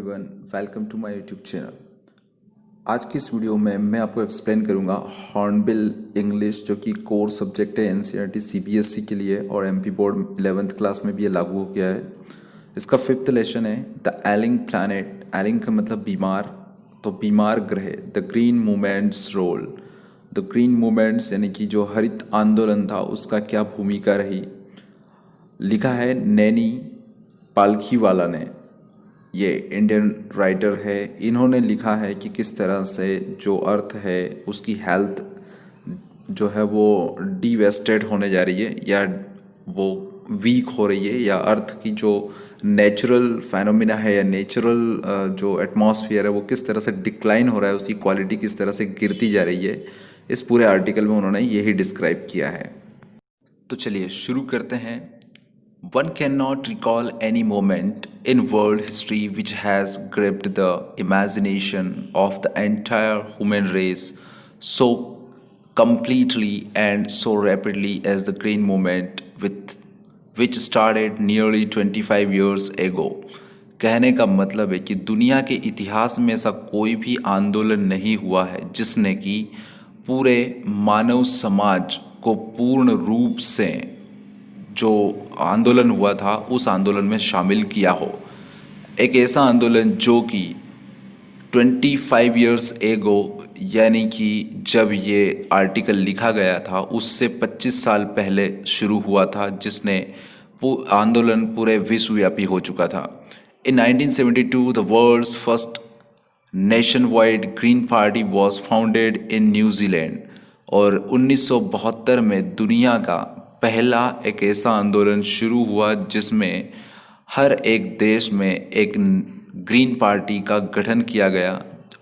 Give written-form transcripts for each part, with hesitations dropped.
Everyone, welcome to my YouTube channel. आज की इस वीडियो में मैं आपको एक्सप्लेन करूंगा हॉर्नबिल इंग्लिश, जो कि कोर सब्जेक्ट है एनसीईआरटी सीबीएसई के लिए और एमपी बोर्ड 11th क्लास में भी ये लागू हो गया है। इसका 5th लेसन है द एलिंग प्लैनेट। एलिंग का मतलब बीमार, तो बीमार ग्रह। The green movements role. The green movements यानी कि जो हरित आंदोलन था उसका क्या भूमिका रही। लिखा है नैनी पालखीवाला ने। ये इंडियन राइटर है। इन्होंने लिखा है कि किस तरह से जो अर्थ है उसकी हेल्थ जो है वो डिवेस्टेड होने जा रही है या वो वीक हो रही है, या अर्थ की जो नेचुरल फेनोमिना है या नेचुरल जो एटमॉस्फेयर है वो किस तरह से डिक्लाइन हो रहा है, उसकी क्वालिटी किस तरह से गिरती जा रही है। इस पूरे आर्टिकल में उन्होंने यही डिस्क्राइब किया है। तो चलिए शुरू करते हैं। One cannot recall any moment in world history which has gripped the imagination of the entire human race so completely and so rapidly as the Green Movement, which started nearly 25 years ago. कहने का मतलब है कि दुनिया के इतिहास में ऐसा कोई भी आंदोलन नहीं हुआ है जिसने कि पूरे मानव समाज को पूर्ण रूप से जो आंदोलन हुआ था उस आंदोलन में शामिल किया हो। एक ऐसा आंदोलन जो कि 25 इयर्स एगो, यानी कि जब ये आर्टिकल लिखा गया था उससे 25 साल पहले शुरू हुआ था, जिसने आंदोलन पूरे विश्वव्यापी हो चुका था। In 1972 the world's first nationwide green party was founded in New Zealand. और 1972 में दुनिया का पहला एक ऐसा आंदोलन शुरू हुआ जिसमें हर एक देश में एक ग्रीन पार्टी का गठन किया गया,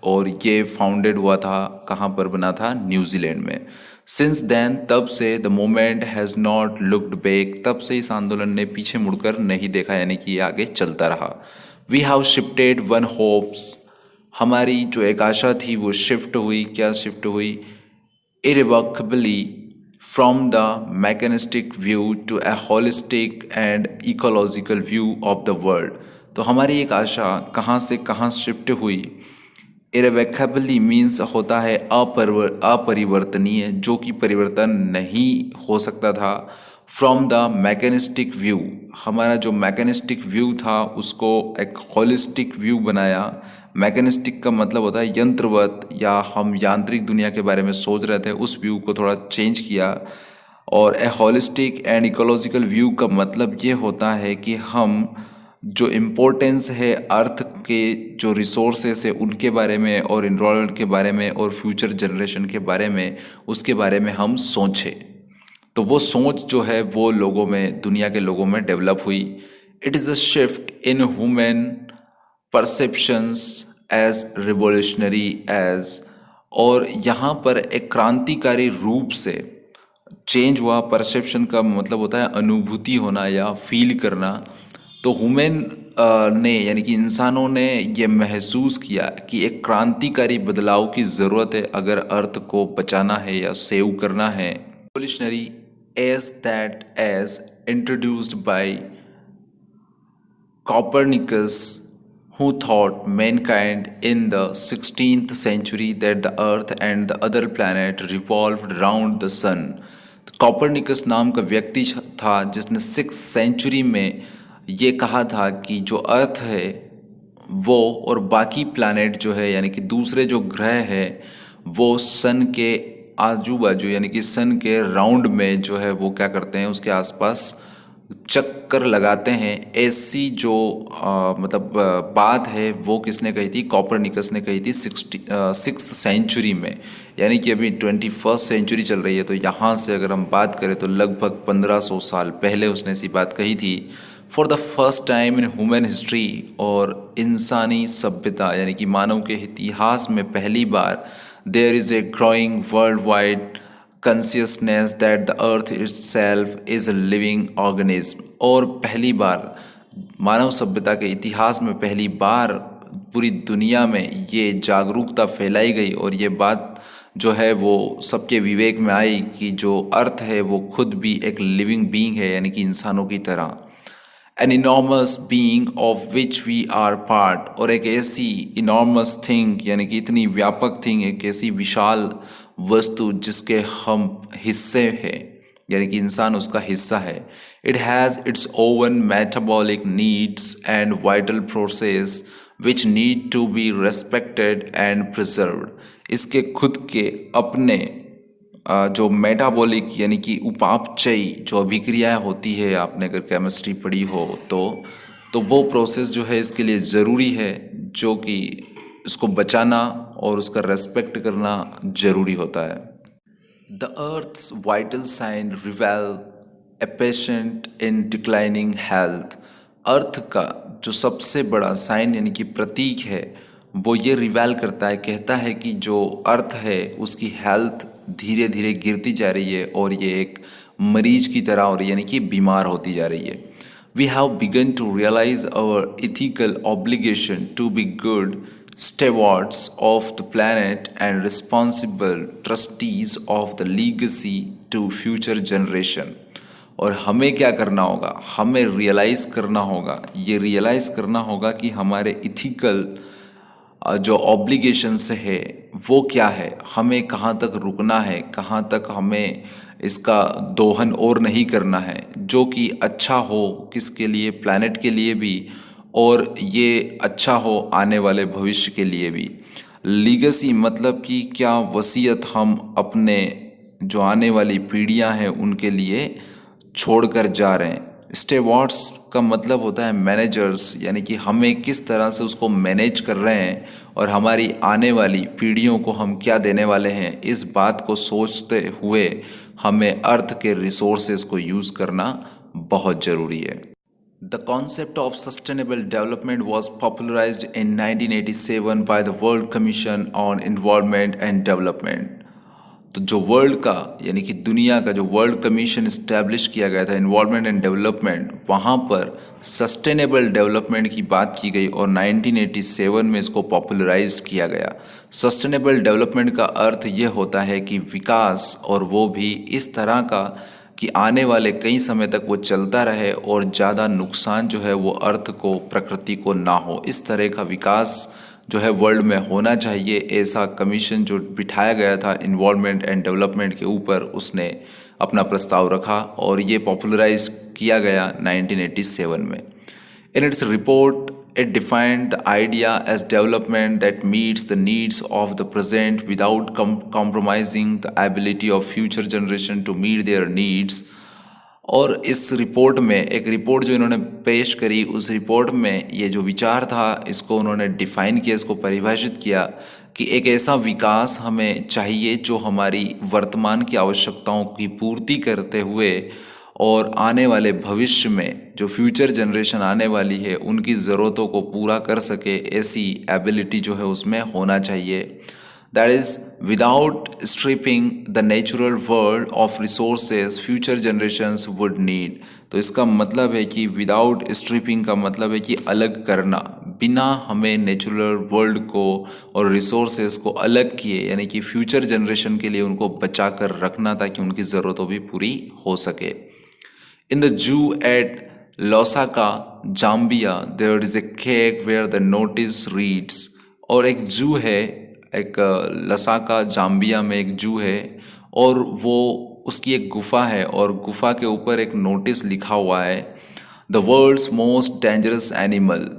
और ये फाउंडेड हुआ था, कहाँ पर बना था, न्यूजीलैंड में। सिंस देन, तब से the movement has not looked back, तब से इस आंदोलन ने पीछे मुड़कर नहीं देखा, यानी कि ये आगे चलता रहा। We have shifted one hopes, हमारी जो एक आशा थी वो शिफ्ट हुई। क्या शिफ्ट हुई? इरिवोकेबली from the mechanistic view to a holistic and ecological view of the world। तो हमारी एक आशा कहाँ से कहाँ शिफ्ट हुई। irrevocably मीन्स होता है अपरिवर्तनीय, जो कि परिवर्तन नहीं हो सकता था। फ्रॉम द मैकेनिस्टिक व्यू, हमारा जो मैकेनिस्टिक व्यू था उसको एक होलिस्टिक व्यू बनाया। मैकेनिस्टिक का मतलब होता है यंत्रवत, या हम यांत्रिक दुनिया के बारे में सोच रहे थे, उस व्यू को थोड़ा चेंज किया। और ए होलिस्टिक एंड इकोलॉजिकल व्यू का मतलब ये होता है कि हम जो इम्पोर्टेंस है अर्थ के जो रिसोर्सेस है उनके बारे में, और इन्वायरमेंट के बारे में, और फ्यूचर जनरेशन के बारे में, उसके बारे में हम सोचें। तो वो सोच जो है वो लोगों में, दुनिया के लोगों में डेवलप हुई। It is a shift in human perceptions as revolutionary as, और यहाँ पर एक क्रांतिकारी रूप से चेंज हुआ। परसेप्शन का मतलब होता है अनुभूति होना या फील करना। तो ह्यूमन ने, यानी कि इंसानों ने ये महसूस किया कि एक क्रांतिकारी बदलाव की ज़रूरत है अगर अर्थ को बचाना है या सेव करना है। Revolutionary as that as introduced by Copernicus, who taught mankind in the 16th century that the earth and the other planet revolved around the sun। Copernicus नाम का व्यक्ति था जिसने 6th सेंचुरी में ये कहा था कि जो अर्थ है वो और बाकी प्लैनेट जो है, यानी कि दूसरे जो ग्रह है, वो सन के आजू बाजू, यानी कि सन के राउंड में जो है वो क्या करते हैं, उसके आसपास चक्कर लगाते हैं। ऐसी जो बात है वो किसने कही थी? कॉपरनिकस ने कही थी 6th सेंचुरी में, यानी कि अभी 21st सेंचुरी चल रही है। तो यहाँ से अगर हम बात करें तो लगभग 1500 साल पहले उसने ऐसी बात कही थी। For the first time in human history, और इंसानी सभ्यता यानी कि मानव के इतिहास में पहली बार, there is a growing worldwide consciousness that the earth itself is a living organism। और पहली बार मानव सभ्यता के इतिहास में पहली बार पूरी दुनिया में ये जागरूकता फैलाई गई, और ये बात जो है वो सबके विवेक में आई कि जो अर्थ है वो खुद भी एक लिविंग बीइंग है, यानी कि इंसानों की तरह। An enormous being of which we are part, और एक ऐसी इनॉर्मस थिंग यानी कि इतनी व्यापक थिंग, एक ऐसी विशाल वस्तु जिसके हम हिस्से हैं, यानी कि इंसान उसका हिस्सा है। It has its own metabolic needs and vital process which need to be respected and preserved. इसके खुद के अपने जो मेटाबॉलिक यानी कि उपापचयी जो अभिक्रियाएं होती है, आपने अगर केमिस्ट्री पढ़ी हो तो वो प्रोसेस जो है इसके लिए ज़रूरी है, जो कि इसको बचाना और उसका रेस्पेक्ट करना ज़रूरी होता है। The earth's vital sign reveal a patient in declining health. Earth का जो सबसे बड़ा साइन यानी कि प्रतीक है वो ये रिवेल करता है, कहता है कि जो अर्थ है उसकी हेल्थ धीरे धीरे गिरती जा रही है और ये एक मरीज की तरह हो रही है, यानी कि बीमार होती जा रही है। We have begun to realise our ethical obligation to be good stewards of the planet and responsible trustees of the legacy to future generation। और हमें क्या करना होगा, हमें रियलाइज़ करना होगा, ये रियलाइज़ करना होगा कि हमारे इथिकल जो ऑब्लिगेशंस है वो क्या है, हमें कहाँ तक रुकना है, कहाँ तक हमें इसका दोहन और नहीं करना है, जो कि अच्छा हो किसके लिए, प्लैनेट के लिए भी, और ये अच्छा हो आने वाले भविष्य के लिए भी। लीगेसी मतलब कि क्या वसीयत हम अपने जो आने वाली पीढ़ियां हैं उनके लिए छोड़कर जा रहे हैं। स्टेवार्ड्स का मतलब होता है मैनेजर्स, यानी कि हमें किस तरह से उसको मैनेज कर रहे हैं और हमारी आने वाली पीढ़ियों को हम क्या देने वाले हैं, इस बात को सोचते हुए हमें अर्थ के रिसोर्सेज को यूज़ करना बहुत ज़रूरी है। The concept of sustainable development was popularized in 1987 by the World Commission on Environment and Development। तो जो वर्ल्ड का यानी कि दुनिया का जो वर्ल्ड कमीशन इस्टेब्लिश किया गया था इन्वायरमेंट एंड डेवलपमेंट, वहाँ पर सस्टेनेबल डेवलपमेंट की बात की गई और 1987 में इसको पॉपुलराइज किया गया। सस्टेनेबल डेवलपमेंट का अर्थ ये होता है कि विकास, और वो भी इस तरह का कि आने वाले कई समय तक वो चलता रहे और ज़्यादा नुकसान जो है वो अर्थ को, प्रकृति को ना हो। इस तरह का विकास जो है वर्ल्ड में होना चाहिए। ऐसा कमीशन जो बिठाया गया था इन्वायरमेंट एंड डेवलपमेंट के ऊपर, उसने अपना प्रस्ताव रखा और ये पॉपुलराइज किया गया 1987 में। In its report it defined the idea as development that meets the needs of the present without compromising the ability of future generation to meet their needs। और इस रिपोर्ट में, एक रिपोर्ट जो इन्होंने पेश करी, उस रिपोर्ट में ये जो विचार था इसको उन्होंने डिफाइन किया, इसको परिभाषित किया कि एक ऐसा विकास हमें चाहिए जो हमारी वर्तमान की आवश्यकताओं की पूर्ति करते हुए और आने वाले भविष्य में जो फ्यूचर जनरेशन आने वाली है उनकी ज़रूरतों को पूरा कर सके, ऐसी एबिलिटी जो है उसमें होना चाहिए। That is without stripping the natural world of resources future generations would need. तो इसका मतलब है कि विदाउट स्ट्रिपिंग का मतलब है कि अलग करना, बिना हमें नेचुरल वर्ल्ड को और रिसोर्सेज को अलग किए, यानी कि फ्यूचर जनरेशन के लिए उनको बचा कर रखना ताकि उनकी ज़रूरतों भी पूरी हो सके। In the zoo at Lusaka, Zambia, there is a cave where the notice reads। और एक जू है, एक लसाका जाम्बिया में एक जू है और वो उसकी एक गुफा है और गुफा के ऊपर एक नोटिस लिखा हुआ है, the world's most dangerous animal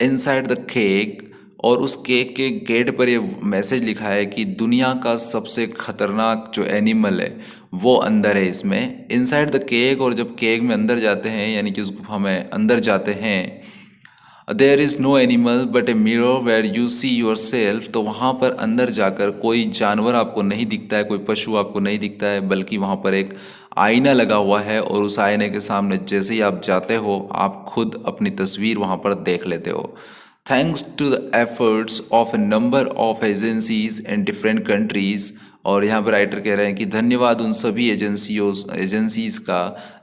inside the cake. और उस केक के गेट पर ये मैसेज लिखा है कि दुनिया का सबसे खतरनाक जो एनिमल है वो अंदर है इसमें, इनसाइड द केक। और जब केक में अंदर जाते हैं, यानी कि उस गुफा में अंदर जाते हैं, there is no animal but a mirror where you see yourself. तो वहाँ पर अंदर जाकर कोई जानवर आपको नहीं दिखता है, कोई पशु आपको नहीं दिखता है, बल्कि वहाँ पर एक आईना लगा हुआ है और उस आईने के सामने जैसे ही आप जाते हो आप खुद अपनी तस्वीर वहाँ पर देख लेते हो। Thanks to the efforts of a number of agencies in different countries. और यहाँ पर राइटर कह रहे हैं कि धन्यवाद उन सभी एजेंसीज़ का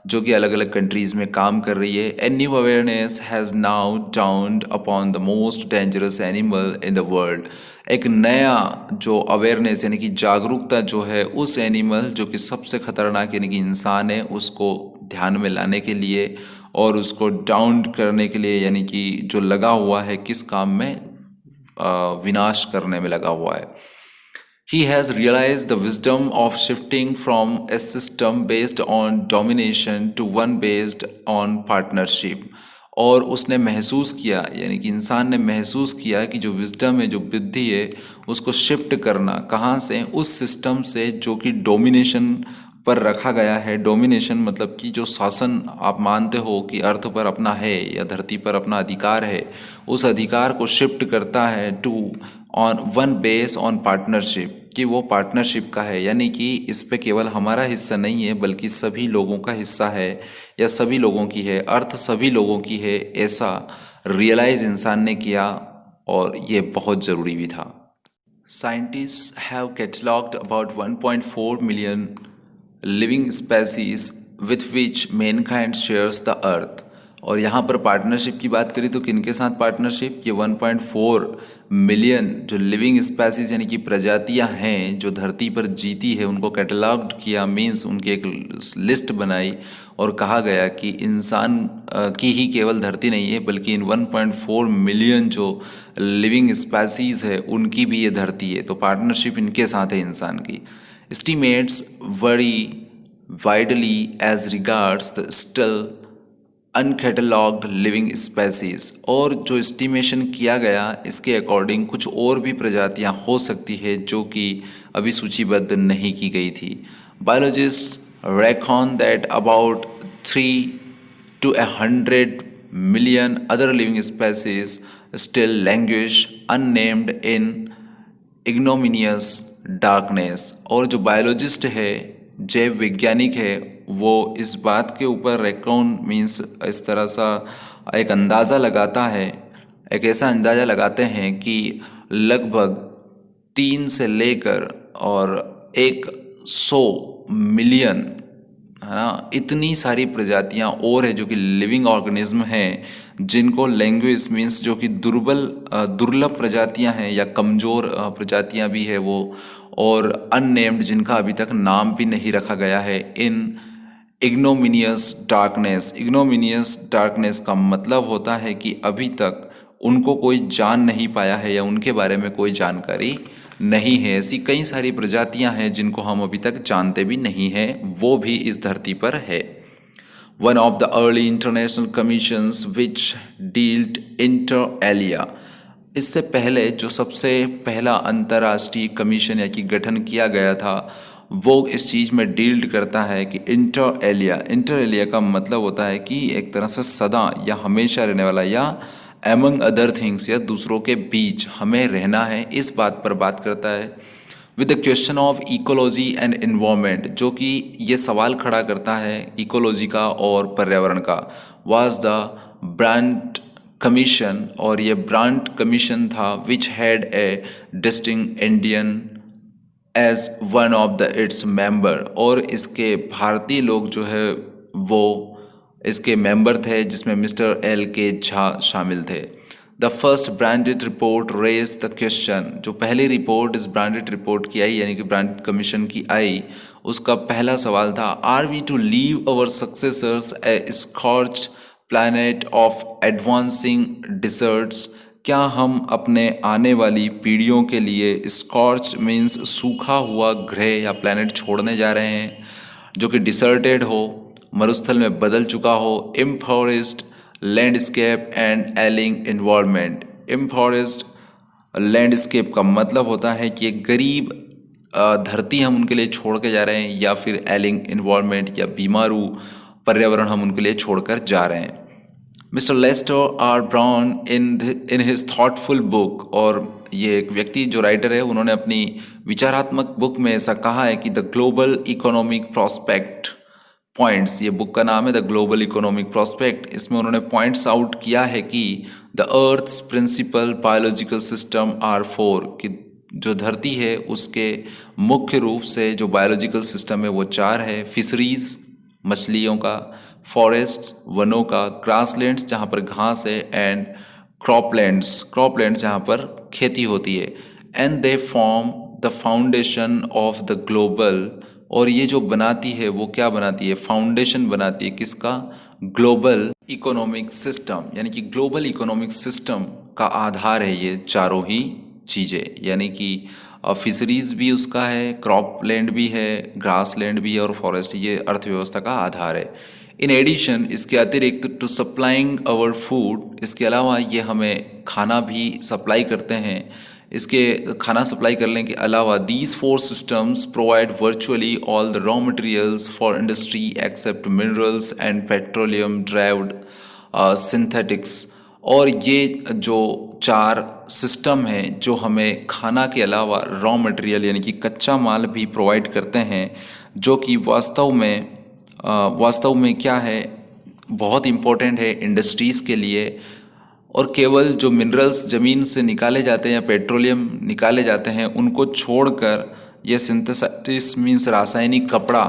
जो कि अलग अलग कंट्रीज़ में काम कर रही है। A new awareness has now downed upon the most dangerous animal in the world. एक नया जो अवेयरनेस यानी कि जागरूकता जो है उस एनिमल जो कि सबसे खतरनाक यानी कि इंसान है उसको ध्यान में लाने के लिए और उसको डाउन करने के लिए, यानी कि जो लगा हुआ है किस काम में, विनाश करने में लगा हुआ है। He has realized the wisdom of shifting from a system based on domination to one based on partnership। और उसने महसूस किया, यानी कि इंसान ने महसूस किया कि जो विजडम है, जो बुद्धि है, उसको शिफ्ट करना कहाँ से, उस सिस्टम से जो कि डोमिनेशन पर रखा गया है। डोमिनेशन मतलब कि जो शासन आप मानते हो कि अर्थ पर अपना है या धरती पर अपना अधिकार है, उस अधिकार को शिफ्ट करता है to on one base on partnership, कि वो पार्टनरशिप का है, यानी कि इस पे केवल हमारा हिस्सा नहीं है बल्कि सभी लोगों का हिस्सा है या सभी लोगों की है, अर्थ सभी लोगों की है, ऐसा रियलाइज इंसान ने किया और ये बहुत ज़रूरी भी था। Scientists have catalogued about 1.4 million living species with which mankind shares the earth। और यहाँ पर पार्टनरशिप की बात करें तो किनके साथ पार्टनरशिप, ये 1.4 मिलियन जो लिविंग स्पेसीज यानी कि प्रजातियाँ हैं जो धरती पर जीती है, उनको कैटलॉग्ड किया, मीन्स उनकी एक लिस्ट बनाई और कहा गया कि इंसान की ही केवल धरती नहीं है बल्कि इन 1.4 मिलियन जो लिविंग स्पेसीज है उनकी भी ये धरती है। तो पार्टनरशिप इनके साथ है इंसान की। Estimates vary widely as regards the still uncatalogued living species. और जो एस्टिमेशन किया गया इसके अकॉर्डिंग कुछ और भी प्रजातियां हो सकती है जो कि अभी सूचीबद्ध नहीं की गई थी। Biologist reckon that about 3 to 100 million other living species still languish unnamed in ignominious darkness। और जो बायोलॉजिस्ट है, जैव वैज्ञानिक है, वो इस बात के ऊपर रेकॉन मीन्स इस तरह सा एक अंदाज़ा लगाता है, एक ऐसा अंदाज़ा लगाते हैं कि लगभग 3 से लेकर और 100 मिलियन, है ना, इतनी सारी प्रजातियां और है जो कि लिविंग ऑर्गेनिज्म हैं जिनको लैंग्वेज मीन्स जो कि दुर्लभ प्रजातियां हैं या कमज़ोर प्रजातियां भी है वो, और अननेम्ड जिनका अभी तक नाम भी नहीं रखा गया है, इन इग्नोमिनियस डार्कनेस। इग्नोमिनियस डार्कनेस का मतलब होता है कि अभी तक उनको कोई जान नहीं पाया है या उनके बारे में कोई जानकारी नहीं है। ऐसी कई सारी प्रजातियां हैं जिनको हम अभी तक जानते भी नहीं हैं, वो भी इस धरती पर है। One of the early international commissions which dealt inter alia. इससे पहले जो सबसे पहला अंतर्राष्ट्रीय कमीशन या कि गठन किया गया था वो इस चीज़ में डील करता है कि इंटर एलिया। इंटर एलिया का मतलब होता है कि एक तरह से सदा या हमेशा रहने वाला, या एमंग अदर थिंग्स या दूसरों के बीच हमें रहना है, इस बात पर बात करता है। With the question of ecology and environment, जो कि ये सवाल खड़ा करता है इकोलॉजी का और पर्यावरण का। वाज द ब्रांड कमीशन, और ये ब्रांड कमीशन था which had a distinct Indian as one of the its member. और इसके भारतीय लोग जो है वो इसके मेंबर थे जिसमें मिस्टर एल के झा शामिल थे। The first branded report raise the question, जो पहली रिपोर्ट इस ब्रांडेड रिपोर्ट की आई यानी कि ब्रांडेड कमीशन की आई, उसका पहला सवाल था, are we to leave our successors a scorched planet of advancing deserts. क्या हम अपने आने वाली पीढ़ियों के लिए स्कॉर्च मीन्स सूखा हुआ ग्रह या प्लैनेट छोड़ने जा रहे हैं जो कि डिसर्टेड हो, मरुस्थल में बदल चुका हो। इम्फॉरेस्ट लैंडस्केप एंड एलिंग इन्वायरमेंट। इम्फॉरेस्ट लैंडस्केप का मतलब होता है कि एक गरीब धरती हम उनके लिए छोड़ के जा रहे हैं, या फिर एलिंग इन्वायरमेंट या बीमारू पर्यावरण हम उनके लिए छोड़कर जा रहे हैं। Mister Lester R Brown in his thoughtful book, और ये एक व्यक्ति जो राइटर है उन्होंने अपनी विचारात्मक बुक में ऐसा कहा है कि the global economic prospect points, ये बुक का नाम है द ग्लोबल इकोनॉमिक प्रॉस्पेक्ट। इसमें उन्होंने पॉइंट्स आउट किया है कि the earth's principal biological system are 4, कि जो धरती है उसके मुख्य रूप से जो बायोलॉजिकल सिस्टम है वो 4 है। फिशरीज मछलियों का, फॉरेस्ट वनों का, ग्रासलैंड्स जहाँ पर घास है, एंड क्रॉपलैंड्स जहाँ पर खेती होती है। And they form the foundation of the global, और ये जो बनाती है वो क्या बनाती है, फाउंडेशन बनाती है किसका, ग्लोबल इकोनॉमिक सिस्टम, यानी कि ग्लोबल इकोनॉमिक सिस्टम का आधार है ये चारों ही चीज़ें, यानी कि फिशरीज भी उसका है, क्रॉप लैंड भी है, ग्रास लैंड भी है और फॉरेस्ट, ये अर्थव्यवस्था का आधार है। इन एडिशन, इसके अतिरिक्त टू सप्लाइंग आवर फूड, इसके अलावा ये हमें खाना भी सप्लाई करते हैं। इसके खाना सप्लाई करने के अलावा these four systems provide virtually all the raw materials for industry except minerals and petroleum derived synthetics. और ये जो चार सिस्टम हैं जो हमें खाना के अलावा रॉ मटेरियल यानी कि कच्चा माल भी प्रोवाइड करते हैं, जो कि वास्तव में क्या है, बहुत इम्पोर्टेंट है इंडस्ट्रीज़ के लिए। और केवल जो मिनरल्स ज़मीन से निकाले जाते हैं या पेट्रोलियम निकाले जाते हैं उनको छोड़कर, ये सिंथेसिस मीन्स रासायनिक कपड़ा,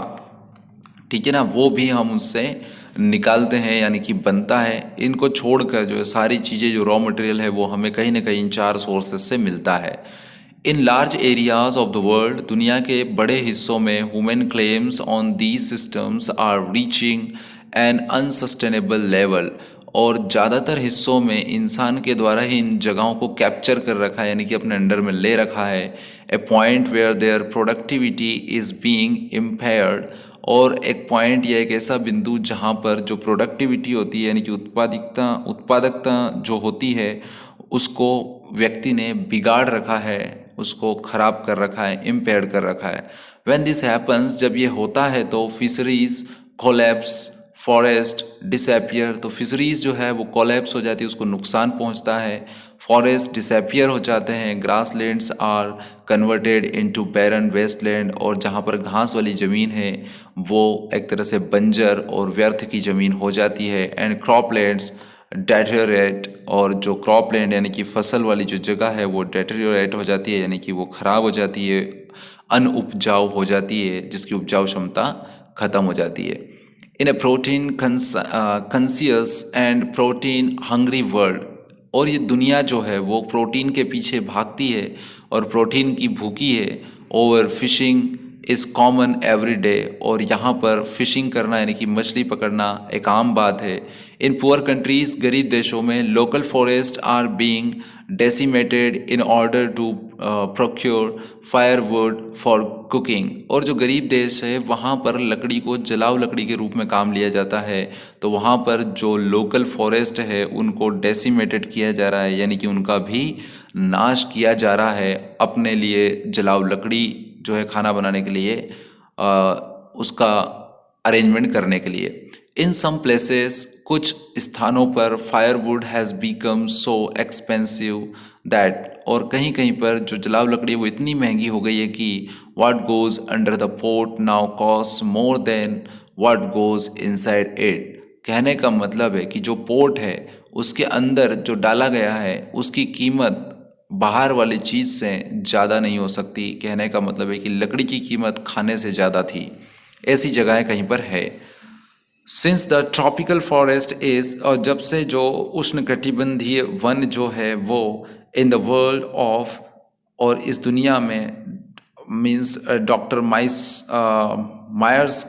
ठीक है ना, वो भी हम उससे निकालते हैं यानी कि बनता है। इनको छोड़कर जो है सारी चीज़ें, जो रॉ मटेरियल है वो हमें कहीं ना कहीं इन चार सोर्सेज से मिलता है। In large areas of the world, दुनिया के बड़े हिस्सों में human claims on these systems are reaching an unsustainable level. और ज़्यादातर हिस्सों में इंसान के द्वारा ही इन जगहों को कैप्चर कर रखा है, यानी कि अपने अंडर में ले रखा है। A point where their productivity is being impaired, और एक पॉइंट या एक ऐसा बिंदु जहाँ पर जो प्रोडक्टिविटी होती है यानी कि उत्पादकता जो होती है उसको व्यक्ति ने बिगाड़ रखा है, उसको खराब कर रखा है, इम्पेयर्ड कर रखा है। व्हेन दिस हैपन्स, जब ये होता है तो फिशरीज कोलैप्स, फॉरेस्ट डिसअपियर, तो फिशरीज जो है वो कोलैप्स हो जाती है, उसको नुकसान पहुंचता है। फॉरेस्ट डिसअपियर हो जाते हैं, grass lands are converted into barren wasteland, और जहाँ पर घास वाली ज़मीन है वो एक तरह से बंजर और व्यर्थ की ज़मीन हो जाती है। एंड क्रॉप लैंड्स डेटेरियोरेट, और जो क्रॉप लैंड यानी कि फसल वाली जो जगह है वो डेटेरियोरेट हो जाती है, यानी कि वो ख़राब हो जाती है, अनउपजाऊ हो जाती है, जिसकी उपजाऊ क्षमता ख़त्म हो जाती है। In a protein conscious and protein hungry world, और ये दुनिया जो है वो प्रोटीन के पीछे भागती है और प्रोटीन की भूखी है। Over fishing is common every day, और यहाँ पर फिशिंग करना यानी कि मछली पकड़ना एक आम बात है। इन पुअर कंट्रीज़, गरीब देशों में, local forest are being decimated in order to procure firewood for cooking, और जो गरीब देश है वहाँ पर लकड़ी को जलाऊ लकड़ी के रूप में काम लिया जाता है, तो वहाँ पर जो लोकल फॉरेस्ट है उनको डेसिमेटेड किया जा रहा है, यानी कि उनका भी नाश किया जा रहा है अपने लिए जलाऊ लकड़ी जो है खाना बनाने के लिए उसका अरेंजमेंट करने के लिए। इन सम प्लेसेस, कुछ स्थानों पर firewood has become so expensive that, और कहीं कहीं पर जो जलाऊ लकड़ी वो इतनी महंगी हो गई है कि what goes under the pot now cost more than what goes inside it. कहने का मतलब है कि जो पोट है उसके अंदर जो डाला गया है उसकी कीमत बाहर वाली चीज़ से ज़्यादा नहीं हो सकती। कहने का मतलब है कि लकड़ी की कीमत खाने से ज़्यादा थी, ऐसी जगहें कहीं पर है। Since the tropical forest is, और जब से जो उष्णकटिबंधीय वन जो है वो इन द वर्ल्ड ऑफ, और इस दुनिया में, मीन्स डॉक्टर मायर्स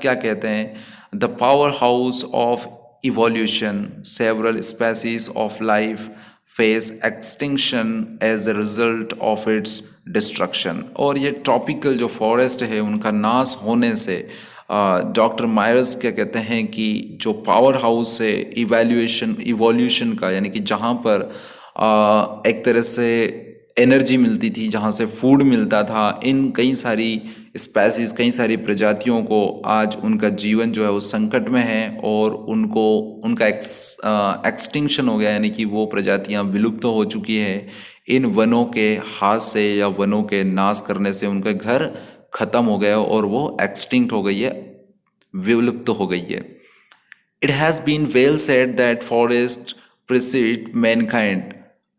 क्या कहते हैं, the power house of evolution, several species of life face extinction as a result of its destruction. और ये ट्रॉपिकल जो फॉरेस्ट है उनका नाश होने से डॉक्टर मायर्स क्या कहते हैं कि जो पावर हाउस है इवोल्यूशन का, यानी कि जहाँ पर एक तरह से एनर्जी मिलती थी, जहाँ से फूड मिलता था, इन कई सारी स्पेसीज, कई सारी प्रजातियों को आज उनका जीवन जो है वो संकट में है, और उनका एक्सटिंक्शन हो गया, यानी कि वो प्रजातियाँ विलुप्त हो चुकी है। इन वनों के हाथ से या वनों के नाश करने से उनका घर खत्म हो गया और वो एक्सटिंक्ट हो गई है, विलुप्त हो गई है। It has been well said that forest precede mankind,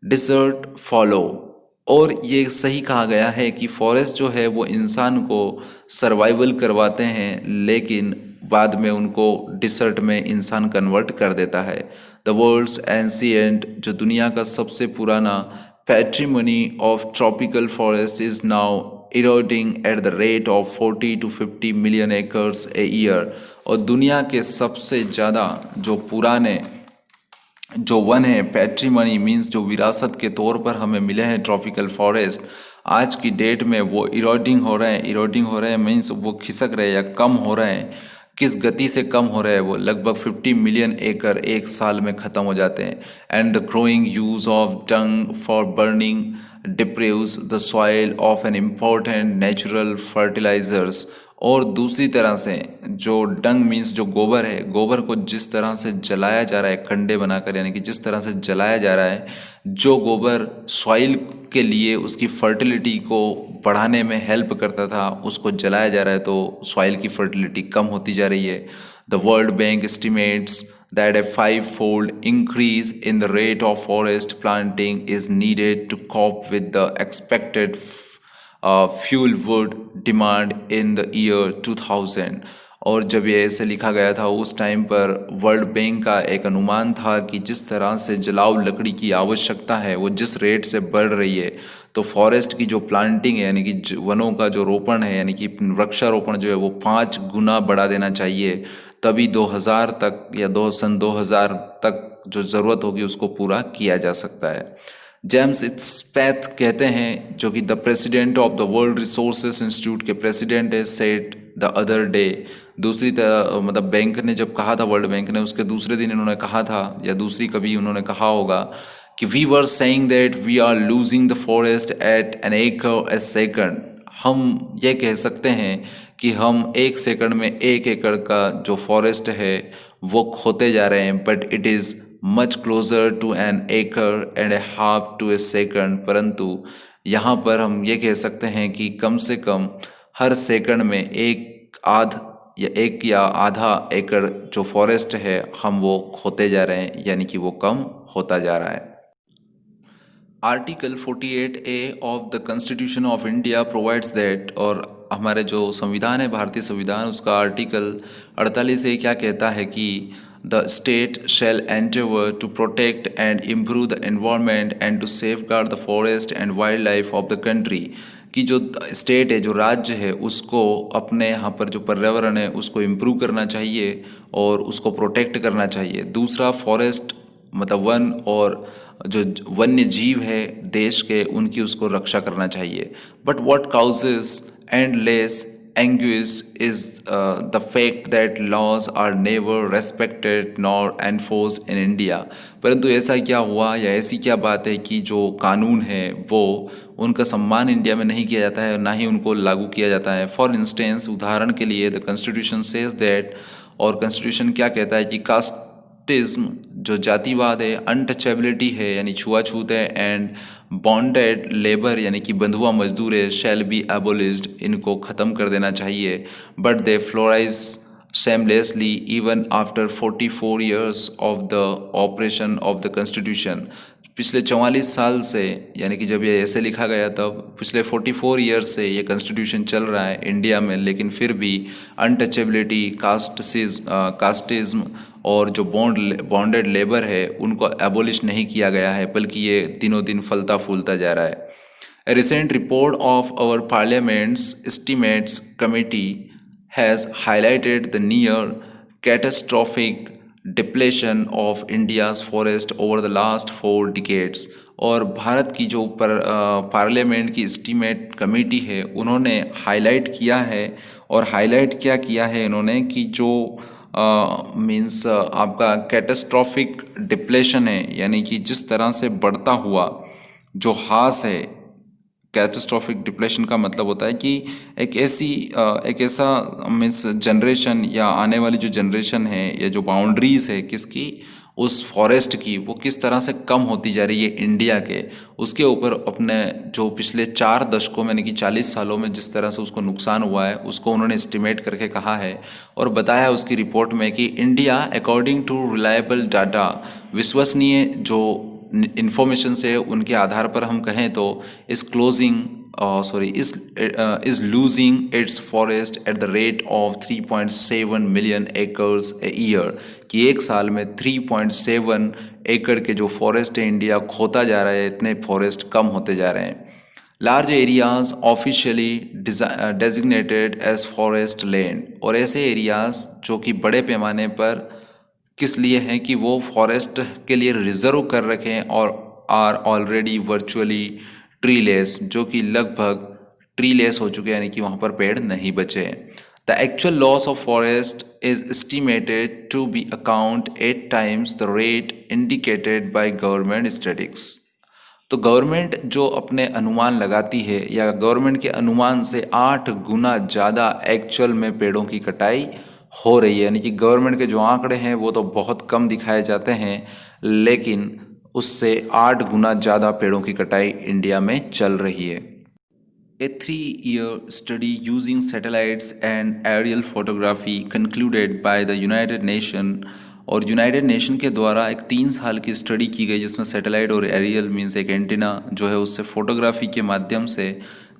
desert follow, और ये सही कहा गया है कि फॉरेस्ट जो है वो इंसान को सर्वाइवल करवाते हैं, लेकिन बाद में उनको डिसर्ट में इंसान कन्वर्ट कर देता है। द वर्ल्ड्स एंशिएंट, जो दुनिया का सबसे पुराना patrimony of tropical forest is now eroding at the rate of 40 to 50 million acres a year। और दुनिया के सबसे ज़्यादा जो पुराने जो वन है, पैट्रीमनी मीन्स जो विरासत के तौर पर हमें मिले हैं ट्रॉपिकल फॉरेस्ट, आज की डेट में वो इरोडिंग हो रहे हैं। इरोडिंग हो रहे हैं मीन्स वो खिसक रहे हैं या कम हो रहे हैं। किस गति से कम हो रहे हैं? वो लगभग 50 मिलियन एकड़ एक साल में ख़त्म हो जाते हैं। And the growing use of dung for burning deprives the soil of an important natural fertilizers. और दूसरी तरह से जो डंग मीन्स जो गोबर है, गोबर को जिस तरह से जलाया जा रहा है कंडे बनाकर, यानी कि जिस तरह से जलाया जा रहा है, जो गोबर सॉइल के लिए उसकी फर्टिलिटी को बढ़ाने में हेल्प करता था, उसको जलाया जा रहा है, तो सॉइल की फर्टिलिटी कम होती जा रही है। The world bank estimates that a five-fold increase in the rate of forest planting is needed to cope with the expected fuel wood demand in the year 2000। और जब ये ऐसे लिखा गया था उस टाइम पर वर्ल्ड बैंक का एक अनुमान था कि जिस तरह से जलाऊ लकड़ी की आवश्यकता है वो जिस रेट से बढ़ रही है, तो फॉरेस्ट की जो प्लांटिंग है यानी कि वनों का जो रोपण है यानी कि वृक्षारोपण जो है वो 5 गुना बढ़ा देना चाहिए, तभी 2000 तक या सन 2000 तक जो ज़रूरत होगी उसको पूरा किया जा सकता है। जेम्स स्पैथ कहते हैं, जो कि the president of the world resources institute के प्रेसिडेंट है, सेट द अदर डे, दूसरी तरह मतलब बैंक ने जब कहा था, वर्ल्ड बैंक ने, उसके दूसरे दिन इन्होंने कहा था या दूसरी कभी उन्होंने कहा होगा कि we were saying that we are losing the forest at an acre a second. हम ये कह सकते हैं कि हम 1 सेकंड में 1 एकड़ का जो फॉरेस्ट है वो खोते जा रहे हैं, but it is much closer to an acre and a half to a second. परंतु यहाँ पर हम ये कह सकते हैं कि कम से कम हर सेकंड में एक या आधा एकड़ जो फॉरेस्ट है हम वो खोते जा रहे हैं, यानी कि वो कम होता जा रहा है। Article 48A of the constitution of India provides that, और हमारे जो संविधान है, भारतीय संविधान, उसका आर्टिकल 48A क्या कहता है कि the state shall endeavour to protect and improve the environment and to safeguard the forest and wild life of the country. कि जो स्टेट है, जो राज्य है, उसको अपने यहाँ पर जो पर्यावरण है उसको इम्प्रूव करना चाहिए और उसको प्रोटेक्ट करना चाहिए। दूसरा, फॉरेस्ट मतलब वन और जो वन्य जीव है देश के, उनकी उसको रक्षा करना चाहिए। But what causes endless anguish is the fact that laws are never respected nor enforced in India। परंतु ऐसा क्या हुआ या ऐसी क्या बात है कि जो कानून है वो उनका सम्मान इंडिया में नहीं किया जाता है, ना ही उनको लागू किया जाता है। फॉर इंस्टेंस, उदाहरण के लिए, द कॉन्स्टिट्यूशन सेज दैट, और कॉन्स्टिट्यूशन क्या कहता है कि कास्टिज्म जो जातिवाद है, अनटचेबिलिटी है यानी छुआछूत है, एंड बॉन्डेड लेबर यानी कि बंधुआ मजदूर है, शैल बी एबोलिश्ड, इनको ख़त्म कर देना चाहिए। But they flourish shamelessly even after 44 years of the operation of the constitution। पिछले 44 साल से, यानी कि जब ये ऐसे लिखा गया तब पिछले 44 ईयर्स से ये कॉन्स्टिट्यूशन चल रहा है इंडिया में, लेकिन फिर भी अनटचेबिलिटी, कास्टिज्म और जो बॉन्डेड लेबर है उनको एबोलिश नहीं किया गया है, बल्कि ये दिनों दिन फलता फूलता जा रहा है। A recent report of our Parliament's Estimates Committee has highlighted the near catastrophic depletion of India's forest over the last 4 decades। और भारत की जो पार्लियामेंट की एस्टीमेट कमेटी है उन्होंने हाईलाइट किया है, और हाईलाइट क्या किया है इन्होंने कि जो मीन्स आपका कैटास्ट्रॉफिक डिप्लेशन है, यानी कि जिस तरह से बढ़ता हुआ जो ह्रास है। कैटास्ट्रॉफिक डिप्लेशन का मतलब होता है कि एक ऐसा मीन्स जनरेशन या आने वाली जो जनरेशन है या जो बाउंड्रीज़ है किसकी, उस फॉरेस्ट की, वो किस तरह से कम होती जा रही है इंडिया के, उसके ऊपर अपने जो पिछले 4 दशकों में यानी कि 40 सालों में जिस तरह से उसको नुकसान हुआ है उसको उन्होंने एस्टिमेट करके कहा है और बताया उसकी रिपोर्ट में कि India according to reliable data, विश्वसनीय जो इन्फॉर्मेशन से उनके आधार पर हम कहें तो is losing its forest at the rate of 3.7 million acres a year, कि एक साल में 3.7 एकड़ के जो फॉरेस्ट है इंडिया खोता जा रहा है, इतने फॉरेस्ट कम होते जा रहे हैं। Large areas officially designated as forest land, और ऐसे एरियाज जो कि बड़े पैमाने पर किस लिए हैं कि वो फॉरेस्ट के लिए रिजर्व कर रखें और आर ऑलरेडी वर्चुअली ट्रीलेस, जो कि लगभग ट्रीलेस हो चुके हैं, यानी कि वहाँ पर पेड़ नहीं बचे हैं। The actual loss of forest is estimated to be account 8 times the rate indicated by government statistics. तो गवर्नमेंट जो अपने अनुमान लगाती है या गवर्नमेंट के अनुमान से 8 गुना ज़्यादा एक्चुअल में पेड़ों की कटाई हो रही है, यानी कि गवर्नमेंट के जो आंकड़े हैं वो तो बहुत कम दिखाए जाते हैं, लेकिन उससे 8 गुना ज़्यादा पेड़ों की कटाई इंडिया में चल रही है। A 3-year study using satellites and aerial photography concluded by the United Nations, और यूनाइटेड नेशन के द्वारा एक 3 साल की स्टडी की गई जिसमें सैटेलाइट और एरियल मीन्स एक एंटीना जो है उससे फोटोग्राफी के माध्यम से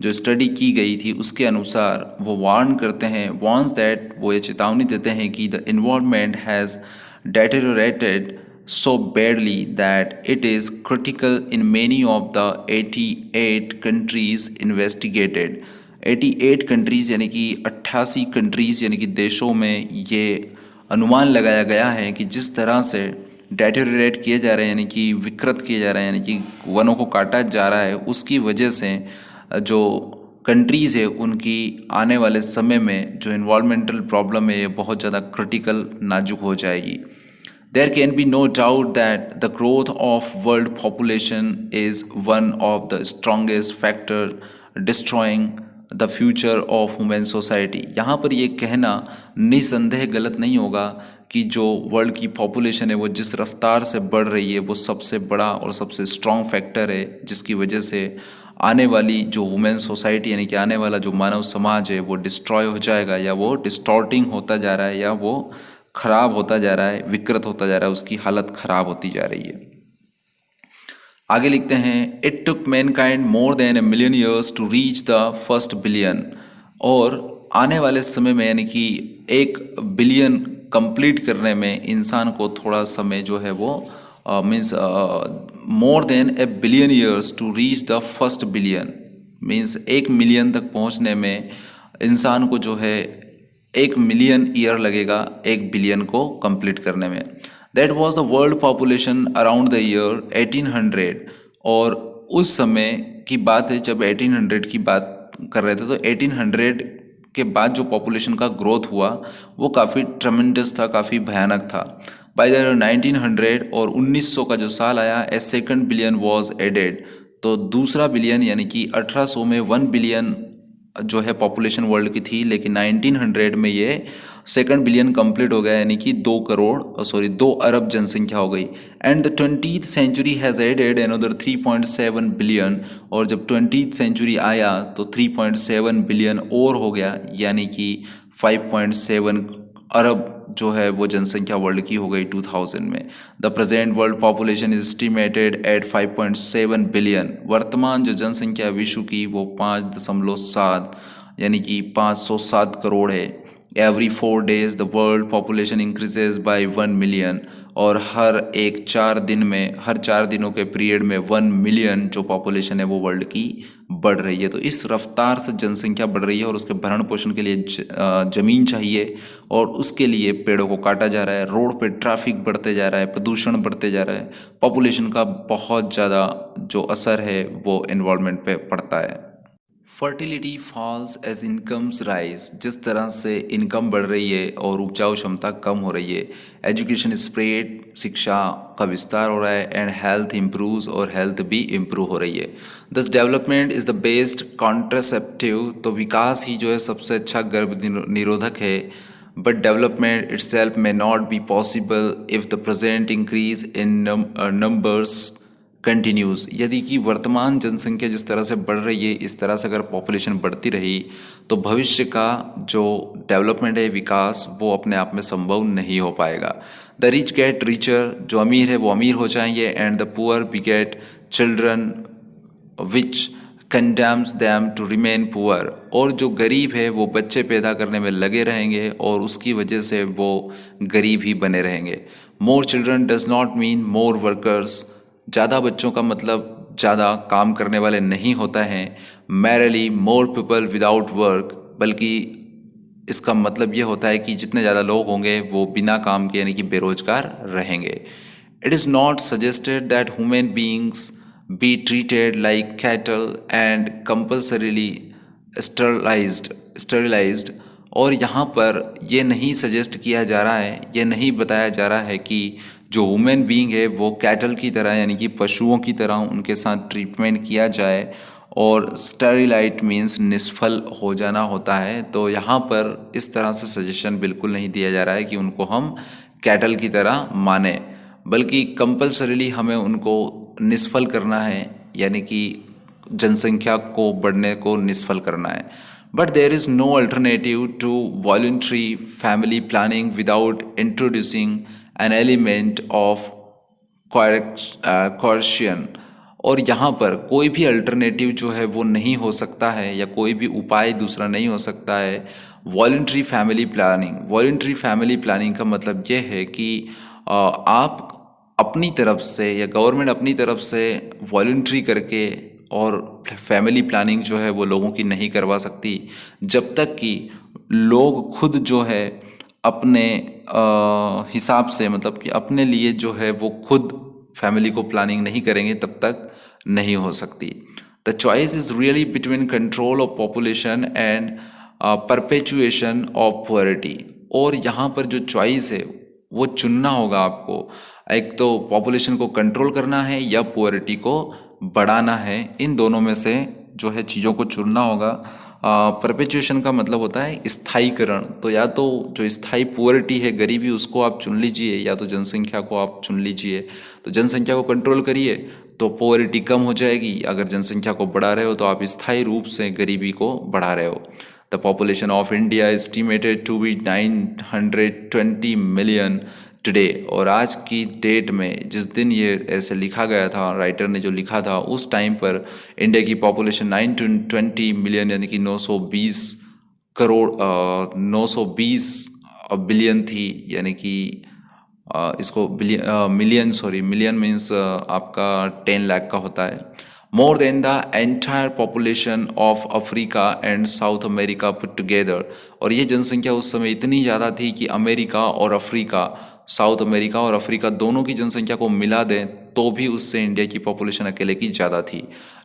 जो स्टडी की गई थी, उसके अनुसार वो वार्न करते हैं, वार्न्स दैट, वो ये चेतावनी देते हैं कि the environment has deteriorated so badly that it is critical in many of the 88 countries investigated। 88 countries यानी कि 88 कंट्रीज़ यानी कि देशों में ये अनुमान लगाया गया है कि जिस तरह से डेटेरियोरेट किए जा रहे हैं, यानी कि विकृत किए जा रहे हैं, यानी कि वनों को काटा जा रहा है, उसकी वजह से जो कंट्रीज़ है उनकी आने वाले समय में जो इन्वायरमेंटल प्रॉब्लम है ये बहुत ज़्यादा क्रिटिकल नाजुक हो जाएगी। There can be no doubt that the growth of world population is one of the strongest factor destroying the future of human society। यहाँ पर ये कहना निसंदेह गलत नहीं होगा कि जो वर्ल्ड की पॉपुलेशन है वो जिस रफ्तार से बढ़ रही है वो सबसे बड़ा और सबसे स्ट्रॉन्ग फैक्टर है, जिसकी वजह से आने वाली जो वुमेन सोसाइटी यानी कि आने वाला जो मानव समाज है वो डिस्ट्रॉय हो जाएगा, या वो डिस्टॉर्टिंग होता जा रहा है, या वो खराब होता जा रहा है, विकृत होता जा रहा है, उसकी हालत खराब होती जा रही है। आगे लिखते हैं, it took mankind more than 1 million years to reach the first billion, और आने वाले समय में यानी कि 1 बिलियन कंप्लीट करने में इंसान को थोड़ा समय जो है वो means more than 1 billion years to reach the first billion, means 1 million तक पहुंचने में इंसान को जो है 1 मिलियन ईयर लगेगा 1 बिलियन को कंप्लीट करने में। That was the world population around the year 1800, और उस समय की बात है जब 1800 की बात कर रहे थे, तो 1800 के बाद जो पॉपुलेशन का ग्रोथ हुआ वो काफ़ी ट्रमेंडस था, काफ़ी भयानक था। बाय द ईयर 1900 और 1900 का जो साल आया, ए सेकंड बिलियन वॉज एडेड, तो दूसरा बिलियन यानी कि 1800 में 1 बिलियन जो है पॉपुलेशन वर्ल्ड की थी, लेकिन 1900 में ये सेकंड बिलियन कंप्लीट हो गया, यानी कि 2 अरब जनसंख्या हो गई। And the 20th century has added another 3.7 billion, और जब 20th सेंचुरी आया तो 3.7 बिलियन और हो गया, यानी कि 5.7 अरब जो है वो जनसंख्या वर्ल्ड की हो गई 2000 में। The present world population is estimated at 5.7 billion. वर्तमान जो जनसंख्या विश्व की वो 5.7 यानी कि 507 करोड़ है। Every 4 days the world population increases by 1 million, और हर 4 दिनों के पीरियड में 1 मिलियन जो पॉपुलेशन है वो वर्ल्ड की बढ़ रही है। तो इस रफ्तार से जनसंख्या बढ़ रही है और उसके भरण पोषण के लिए ज़मीन चाहिए, और उसके लिए पेड़ों को काटा जा रहा है, रोड पे ट्रैफिक बढ़ते जा रहा है, प्रदूषण बढ़ते जा रहा है, पॉपुलेशन का बहुत ज़्यादा जो असर है वो एनवायरनमेंट पे पड़ता है। Fertility falls as incomes rise, जिस तरह से इनकम बढ़ रही है और उपजाऊ क्षमता कम हो रही है, एजुकेशन स्प्रेड, शिक्षा का विस्तार हो रहा है, एंड हेल्थ इम्प्रूव्स, और हेल्थ भी इम्प्रूव हो रही है। दस development is the best contraceptive, तो विकास ही जो है सबसे अच्छा गर्भ निरोधक है। But development itself may not be possible if the present increase in numbers continues, यदि कि वर्तमान जनसंख्या जिस तरह से बढ़ रही है इस तरह से अगर पॉपुलेशन बढ़ती रही तो भविष्य का जो डेवलपमेंट है, विकास, वो अपने आप में संभव नहीं हो पाएगा। द रिच गेट रिचर, जो अमीर है वो अमीर हो जाएंगे, and the poor beget children which condemns them to remain poor, और जो गरीब है वो बच्चे पैदा करने में लगे रहेंगे और उसकी वजह से वो गरीब ही बने रहेंगे। More children does not mean more workers, ज़्यादा बच्चों का मतलब ज़्यादा काम करने वाले नहीं होता हैं, merely more people without work, बल्कि इसका मतलब ये होता है कि जितने ज़्यादा लोग होंगे वो बिना काम के यानी कि बेरोजगार रहेंगे। It is not suggested that human beings be treated like cattle and compulsorily sterilised. और यहाँ पर ये नहीं सजेस्ट किया जा रहा है, ये नहीं बताया जा रहा है कि जो ह्यूमन बीइंग है वो कैटल की तरह यानी कि पशुओं की तरह उनके साथ ट्रीटमेंट किया जाए, और स्टेरिलाइट मीन्स निष्फल हो जाना होता है। तो यहाँ पर इस तरह से सजेशन बिल्कुल नहीं दिया जा रहा है कि उनको हम कैटल की तरह माने, बल्कि कंपल्सरीली हमें उनको निष्फल करना है, यानी कि जनसंख्या को बढ़ने को निष्फल करना है। But there is no alternative to voluntary family planning without introducing an element of coercion. और यहाँ पर कोई भी अल्टरनेटिव जो है वो नहीं हो सकता है, या कोई भी उपाय दूसरा नहीं हो सकता है voluntary family planning. Voluntary family planning का मतलब ये है कि आप अपनी तरफ से या गवर्नमेंट अपनी तरफ से वॉलंटरी करके और फैमिली प्लानिंग जो है वो लोगों की नहीं करवा सकती, जब तक कि लोग खुद जो है अपने हिसाब से, मतलब कि अपने लिए जो है वो खुद फैमिली को प्लानिंग नहीं करेंगे, तब तक नहीं हो सकती। The choice is really between control of population and perpetuation of poverty. और यहाँ पर जो चॉइस है वो चुनना होगा आपको, एक तो पॉपुलेशन को कंट्रोल करना है या पुअरिटी को बढ़ाना है, इन दोनों में से जो है चीज़ों को चुनना होगा। परपेचुएशन का मतलब होता है स्थायीकरण, तो या तो जो स्थायी पुअरिटी है, गरीबी, उसको आप चुन लीजिए, या तो जनसंख्या को आप चुन लीजिए। तो जनसंख्या को कंट्रोल करिए तो पुअरिटी कम हो जाएगी, अगर जनसंख्या को बढ़ा रहे हो तो आप स्थायी रूप से गरीबी को बढ़ा रहे हो। The population of India estimated to be 920 million today. और आज की डेट में, जिस दिन ये ऐसे लिखा गया था, राइटर ने जो लिखा था, उस टाइम पर इंडिया की पॉपुलेशन 920 मिलियन यानी कि 920 करोड़ 920 बिलियन थी, यानी कि इसको मिलियन मीन्स आपका 10 लाख का होता है। More than the entire population of Africa and south America put together. और ये जनसंख्या उस समय इतनी ज़्यादा थी कि अमेरिका और अफ्रीका, साउथ अमेरिका और अफ्रीका दोनों की जनसंख्या को मिला दें तो भी उससे इंडिया की पॉपुलेशन अकेले की ज़्यादा थी।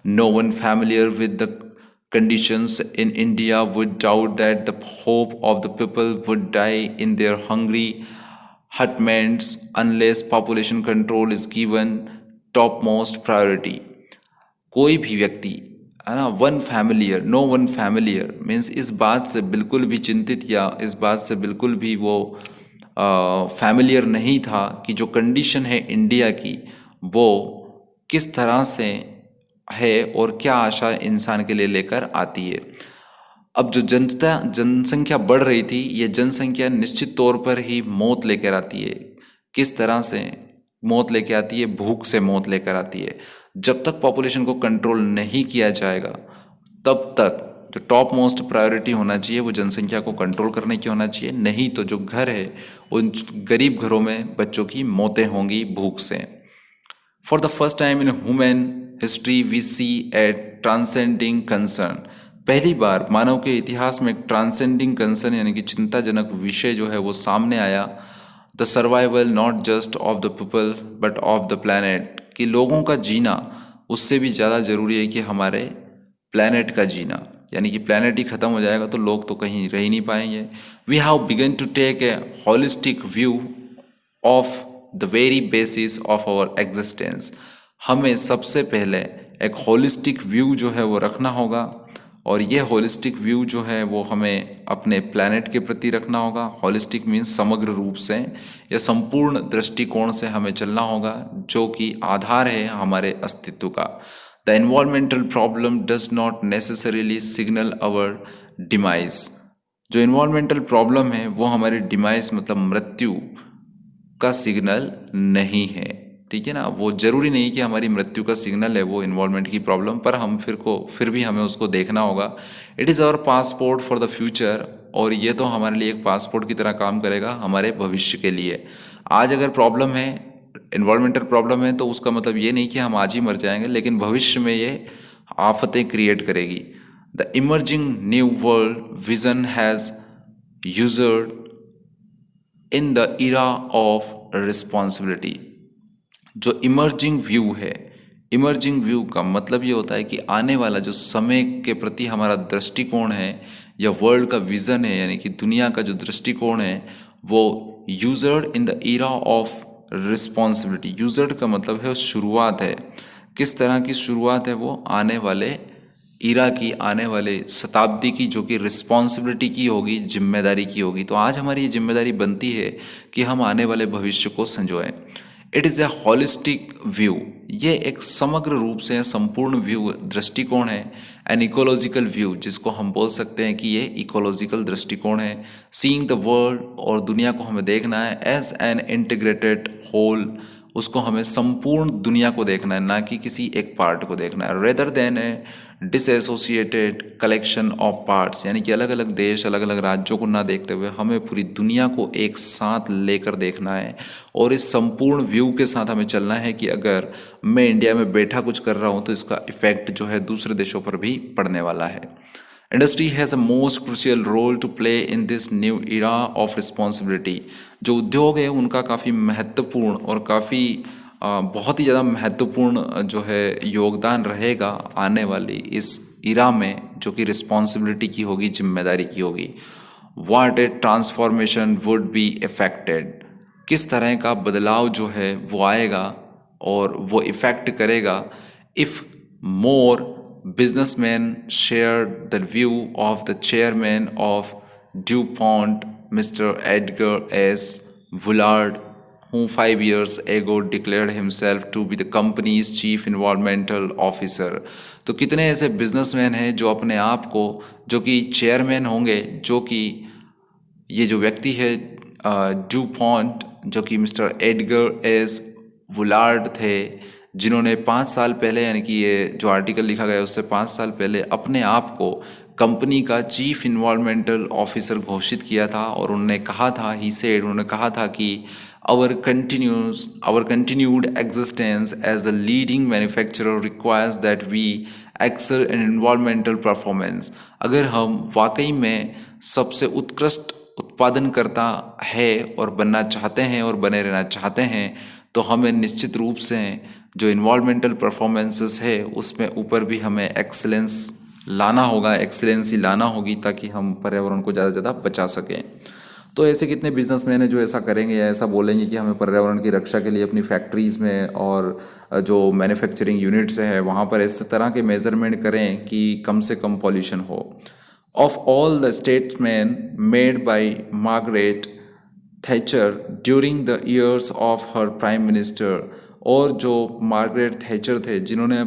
No one familiar with the conditions in India would doubt that the hope of the people would die in their hungry hutments unless population control is given topmost priority। कोई भी व्यक्ति है ना, वन फैमिलियर मीन्स इस बात से बिल्कुल भी चिंतित या इस बात से बिल्कुल भी वो फैमिलियर नहीं था कि जो कंडीशन है इंडिया की वो किस तरह से है और क्या आशा इंसान के लिए लेकर आती है। अब जो जनसंख्या बढ़ रही थी, ये जनसंख्या निश्चित तौर पर ही मौत लेकर आती है। किस तरह से मौत लेकर आती है? भूख से मौत लेकर आती है। जब तक पॉपुलेशन को कंट्रोल नहीं किया जाएगा तब तक जो टॉप मोस्ट प्रायोरिटी होना चाहिए वो जनसंख्या को कंट्रोल करने की होना चाहिए, नहीं तो जो घर है उन गरीब घरों में बच्चों की मौतें होंगी भूख से। For the first time in human history we see a transcending concern. पहली बार मानव के इतिहास में एक ट्रांसेंडिंग कंसर्न यानी कि चिंताजनक विषय जो है वो सामने आया। The survival not just of the people but of the planet, कि लोगों का जीना उससे भी ज़्यादा ज़रूरी है कि हमारे प्लैनेट का जीना, यानी कि प्लैनेट ही ख़त्म हो जाएगा तो लोग तो कहीं रह ही नहीं पाएंगे। We have begun to take a holistic view of the very basis of our existence. हमें सबसे पहले एक होलिस्टिक व्यू जो है वो रखना होगा, और ये होलिस्टिक व्यू जो है वो हमें अपने प्लैनेट के प्रति रखना होगा। होलिस्टिक मीन्स समग्र रूप से या संपूर्ण दृष्टिकोण से हमें चलना होगा, जो कि आधार है हमारे अस्तित्व का। The environmental problem does not necessarily signal our demise. जो इन्वायरमेंटल प्रॉब्लम है वो हमारी डिमाइज मतलब मृत्यु का सिग्नल नहीं है, ठीक है ना। वो जरूरी नहीं कि हमारी मृत्यु का सिग्नल है वो इन्वॉल्वमेंट की प्रॉब्लम, पर हम फिर भी हमें उसको देखना होगा। It is our passport for the future, और ये तो हमारे लिए एक पासपोर्ट की तरह काम करेगा हमारे भविष्य के लिए। आज अगर प्रॉब्लम है इन्वायरमेंटल प्रॉब्लम है तो उसका मतलब ये नहीं कि हम आज ही मर जाएंगे, लेकिन भविष्य में ये आफतें क्रिएट करेगी। The emerging new world vision has ushered in the era of responsibility. जो इमर्जिंग व्यू है, इमर्जिंग व्यू का मतलब ये होता है कि आने वाला जो समय के प्रति हमारा दृष्टिकोण है या वर्ल्ड का विज़न है, यानी कि दुनिया का जो दृष्टिकोण है, वो ushered in the era of responsibility. Ushered का मतलब है शुरुआत है, किस तरह की शुरुआत है, वो आने वाले इरा की, आने वाले शताब्दी की, जो कि रिस्पॉन्सिबिलिटी की होगी, जिम्मेदारी की होगी। तो आज हमारी ये जिम्मेदारी बनती है कि हम आने वाले भविष्य को संजोएं। It is a holistic view, ये एक समग्र रूप से संपूर्ण व्यू दृष्टिकोण है। एन इकोलॉजिकल व्यू, जिसको हम बोल सकते हैं कि ये इकोलॉजिकल दृष्टिकोण है। सीइंग द वर्ल्ड, और दुनिया को हमें देखना है एज एन इंटीग्रेटेड होल, उसको हमें संपूर्ण दुनिया को देखना है, ना कि किसी एक पार्ट को देखना है। Rather than a disassociated collection of parts, यानी कि अलग अलग देश, अलग अलग राज्यों को ना देखते हुए हमें पूरी दुनिया को एक साथ लेकर देखना है। और इस संपूर्ण व्यू के साथ हमें चलना है कि अगर मैं इंडिया में बैठा कुछ कर रहा हूँ तो इसका इफेक्ट जो है दूसरे देशों पर भी पड़ने वाला है। Industry has a most crucial role to play in this new era of responsibility. जो उद्योग है उनका काफ़ी महत्वपूर्ण और काफ़ी बहुत ही ज़्यादा महत्वपूर्ण जो है योगदान रहेगा आने वाली इस इरा में, जो कि रिस्पॉन्सिबिलिटी की होगी, जिम्मेदारी की होगी। What A transformation would be affected, किस तरह का बदलाव जो है वो आएगा और वो इफ़ेक्ट करेगा if more businessmen shared the view of the chairman of DuPont, Mr. Edgar S. Woolard, who 5 years ago declared himself to be the company's chief environmental officer। तो कितने ऐसे बिजनेसमैन हैं जो अपने आप को, जो कि चेयरमैन होंगे, जो कि ये जो व्यक्ति है ड्यूपॉन्ट, जो कि मिस्टर एडगर एस वुलार्ड थे, जिन्होंने 5 साल पहले, यानी कि ये जो आर्टिकल लिखा गया उससे 5 साल पहले अपने आप को कंपनी का चीफ इन्वायरमेंटल ऑफिसर घोषित किया था। और उन्होंने कहा था, उन्होंने कहा था कि our continued existence as a leading manufacturer requires that we excel in environmental performance। अगर हम वाकई में सबसे उत्कृष्ट उत्पादनकर्ता है और बनना चाहते हैं और बने रहना चाहते हैं, तो हमें निश्चित रूप से जो इन्वायरमेंटल परफॉर्मेंसेस है उसमें ऊपर भी हमें एक्सेलेंस लाना होगा, एक्सेलेंसी लाना होगी, ताकि हम पर्यावरण को ज़्यादा से ज़्यादा बचा सकें। तो ऐसे कितने बिजनेसमैन हैं जो ऐसा करेंगे या ऐसा बोलेंगे कि हमें पर्यावरण की रक्षा के लिए अपनी फैक्ट्रीज़ में और जो मैन्युफैक्चरिंग यूनिट्स हैं वहाँ पर इस तरह के मेजरमेंट करें कि कम से कम पॉल्यूशन हो। Of all the statement made by Margaret Thatcher during the years of her prime minister, और जो मार्गरेट थैचर थे जिन्होंने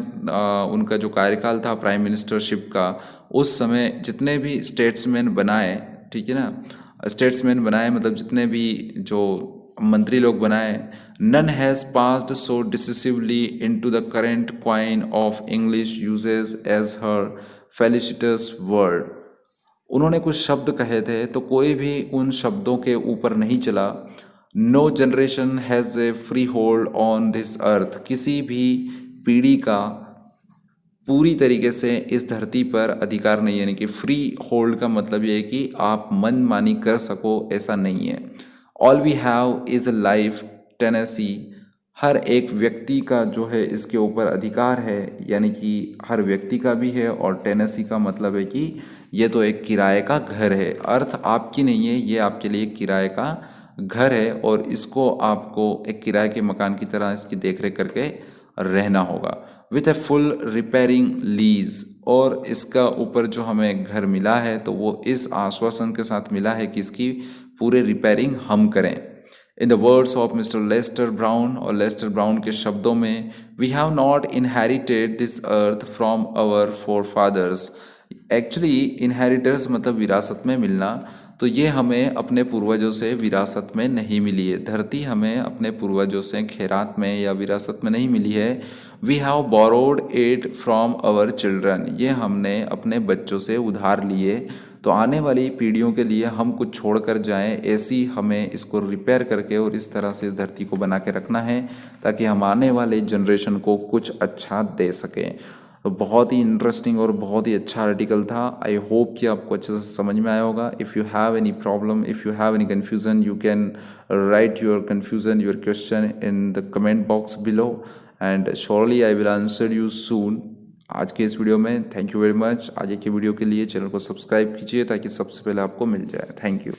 उनका जो कार्यकाल था प्राइम मिनिस्टरशिप का, उस समय जितने भी स्टेट्समैन बनाए, ठीक है ना, स्टेट्समैन बनाए मतलब जितने भी जो मंत्री लोग बनाए, none has passed so decisively into the current coin of English usage as her felicitous word. उन्होंने कुछ शब्द कहे थे तो कोई भी उन शब्दों के ऊपर नहीं चला। No generation has a free hold on this earth, किसी भी पीढ़ी का पूरी तरीके से इस धरती पर अधिकार नहीं है, यानी कि फ्री होल्ड का मतलब ये है कि आप मन मानी कर सको, ऐसा नहीं है। All we have is a life tenancy, हर एक व्यक्ति का जो है इसके ऊपर अधिकार है, यानी कि हर व्यक्ति का भी है। और टेनेसी का मतलब है कि ये तो एक किराए का घर है, अर्थ आपकी नहीं है, ये आपके लिए किराए का घर है और इसको आपको एक किराए के मकान की तरह इसकी देखरेख करके रहना होगा। With a full repairing lease, और इसका ऊपर जो हमें घर मिला है तो वो इस आश्वासन के साथ मिला है कि इसकी पूरे रिपेयरिंग हम करें। In the words of mister Lester Brown, और लेस्टर ब्राउन के शब्दों में, we have not inherited this earth from our forefathers. Actually inheritors मतलब विरासत में मिलना, तो ये हमें अपने पूर्वजों से विरासत में नहीं मिली है। धरती हमें अपने पूर्वजों से खैरात में या विरासत में नहीं मिली है। We have borrowed it from our children, ये हमने अपने बच्चों से उधार लिए। तो आने वाली पीढ़ियों के लिए हम कुछ छोड़ कर जाएँ, ऐसी हमें इसको रिपेयर करके और इस तरह से इस धरती को बना के रखना है ताकि हम आने वाले जनरेशन को कुछ अच्छा दे सकें। तो बहुत ही इंटरेस्टिंग और बहुत ही अच्छा आर्टिकल था। आई होप कि आपको अच्छे से समझ में आया होगा। If you have any problem, if you have any confusion, you can write your confusion, your question in the comment box below and surely I will answer you soon. आज के इस वीडियो में थैंक यू वेरी मच। आगे की video के लिए channel को subscribe कीजिए ताकि सबसे पहले आपको मिल जाए। Thank you.